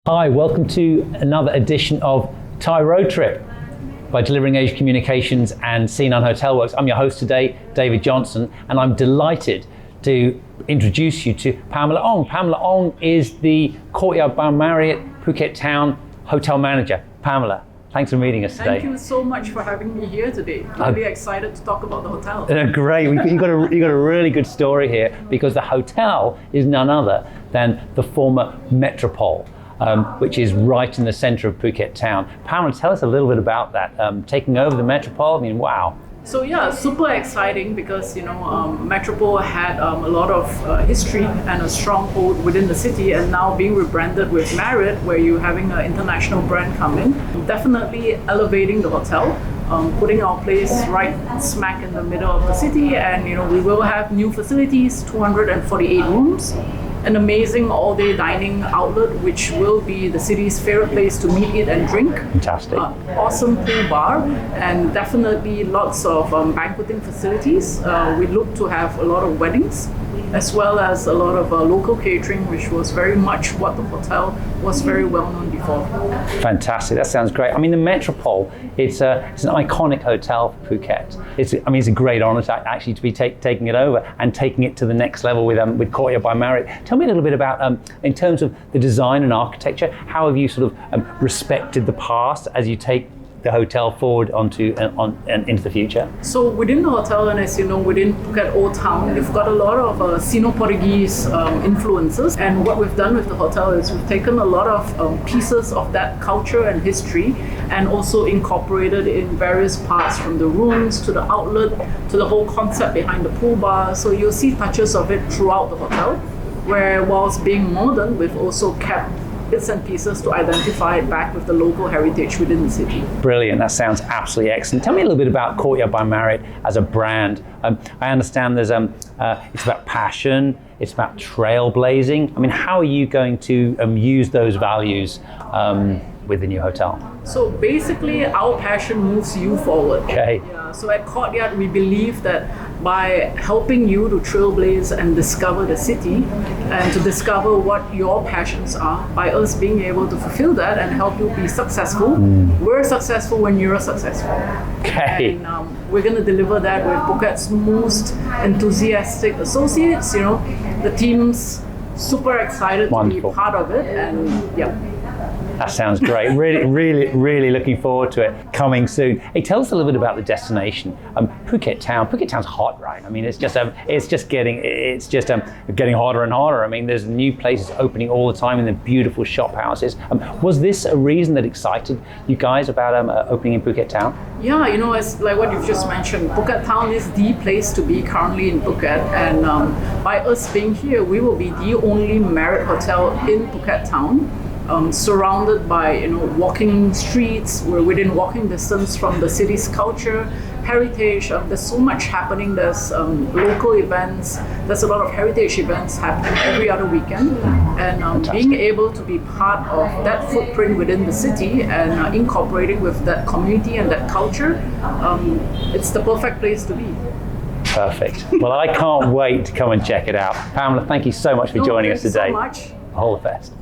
Hi, welcome to another edition of Thai Road Trip by Delivering Asia Communications and C9 Hotel Works. I'm your host today, David Johnson, and I'm delighted to introduce you to Pamela Ong. Pamela Ong is the Courtyard Marriott Phuket Town Hotel Manager. Pamela, thanks for meeting us today. Thank you so much for having me here today. I'm really excited to talk about the hotel. Great, you've got a really good story here because the hotel is none other than the former Metrolpole. Which is right in the center of Phuket Town. Pamela, tell us a little bit about that. Taking over the Metrolpole, I mean, wow. So yeah, super exciting because Metrolpole had a lot of history and a stronghold within the city, and now being rebranded with Marriott, where you're having an international brand come in, definitely elevating the hotel. Putting our place right smack in the middle of the city, and we will have new facilities, 248 rooms, an amazing all-day dining outlet, which will be the city's favorite place to meet, eat, and drink. Fantastic. Awesome pool bar, and definitely lots of banqueting facilities. We look to have a lot of weddings, as well as a lot of local catering, which was very much what the hotel was very well known before. Fantastic, that sounds great. I mean, the Metrolpole, it's an iconic hotel for Phuket. It's a great honor to actually be taking it over and taking it to the next level with Courtyard by Marriott. Tell me a little bit about, in terms of the design and architecture, how have you sort of respected the past as you take the hotel forward and into the future? So within the hotel, and as you know, within Phuket Old Town, we've got a lot of Sino-Portuguese influences. And what we've done with the hotel is we've taken a lot of pieces of that culture and history and also incorporated in various parts, from the rooms to the outlet to the whole concept behind the pool bar. So you'll see touches of it throughout the hotel, where whilst being modern, we've also kept bits and pieces to identify it back with the local heritage within the city. Brilliant, that sounds absolutely excellent. Tell me a little bit about Courtyard by Marriott as a brand. I understand there's it's about passion, it's about trailblazing. I mean, how are you going to use those values with the new hotel? So basically, our passion moves you forward. Okay. Yeah, so at Courtyard, we believe that by helping you to trailblaze and discover the city and to discover what your passions are, by us being able to fulfill that and help you be successful, we're successful when you're successful. Okay. And we're going to deliver that with Phuket's most enthusiastic associates. The team's super excited Wonderful. to be part of it, and yeah. That sounds great. Really looking forward to it coming soon. Hey, tell us a little bit about the destination. Phuket Town. Phuket Town's hot, right? I mean, it's just getting hotter and hotter. I mean, there's new places opening all the time in the beautiful shop houses. Was this a reason that excited you guys about opening in Phuket Town? Yeah, as like what you've just mentioned, Phuket Town is the place to be currently in Phuket, and by us being here, we will be the only Marriott hotel in Phuket Town. Surrounded by walking streets. We're within walking distance from the city's culture, heritage. There's so much happening. There's local events. There's a lot of heritage events happening every other weekend, and being able to be part of that footprint within the city and incorporating with that community and that culture, it's the perfect place to be. Perfect. Well, I can't wait to come and check it out. Pamela, thank you so much for joining us today. Thank you so much. All the best.